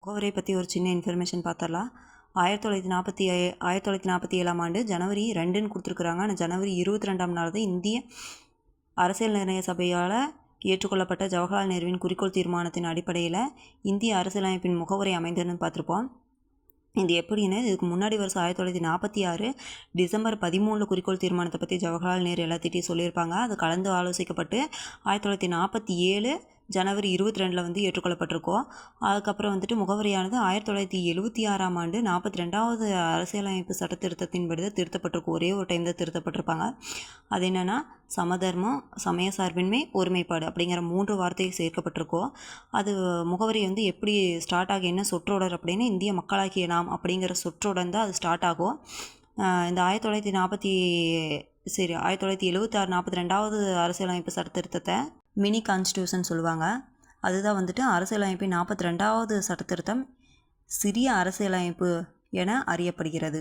முகவரை பற்றி ஒரு சின்ன இன்ஃபர்மேஷன் பார்த்தரலாம். 1947ஆம் ஆண்டு ஜனவரி 2ன்னு கொடுத்துருக்குறாங்க. ஆனால் ஜனவரி 22ஆம் நாள் தான் இந்திய அரசியல் நிர்ணய சபையால் ஏற்றுக்கொள்ளப்பட்ட ஜவஹர்லால் நேருவின் குறிக்கோள் தீர்மானத்தின் அடிப்படையில் இந்திய அரசியலமைப்பின் முகவரை அமைந்ததுன்னு பார்த்துருப்போம். இது எப்படின்னு, இதுக்கு முன்னாடி வருஷம் 1946 டிசம்பர் 13 குறிக்கோள் தீர்மானத்தை பற்றி ஜவஹர்லால் நேரு எல்லாத்திட்டையும் சொல்லியிருப்பாங்க. அது கலந்து ஆலோசிக்கப்பட்டு 1947 ஜனவரி 22 வந்து ஏற்றுக்கொள்ளப்பட்டிருக்கோம். அதுக்கப்புறம் முகவரியானது 1976ஆம் ஆண்டு 42வது அரசியலமைப்பு சட்ட திருத்தத்தின்படி தான் திருத்தப்பட்டிருக்கும். ஒரே ஒரு டைம் தான் திருத்தப்பட்டிருப்பாங்க. அது என்னென்னா சமதர்மம், சமய சார்பின்மை, ஒருமைப்பாடு அப்படிங்கிற 3 வார்த்தை சேர்க்கப்பட்டிருக்கோம். அது முகவரி எப்படி ஸ்டார்ட் ஆகி என்ன சொற்றொடர் அப்படின்னு இந்திய மக்களாகிய நாம் அப்படிங்கிற சொற்றொடர் தான் அது ஸ்டார்ட் ஆகும். இந்த 1976 42வது அரசியலமைப்பு சட்ட திருத்தத்தை மினி கான்ஸ்டியூஷன் சொல்லுவாங்க. அதுதான் அரசியலமைப்பின் 42வது சட்ட திருத்தம் சிறிய அரசியலமைப்பு என அறியப்படுகிறது.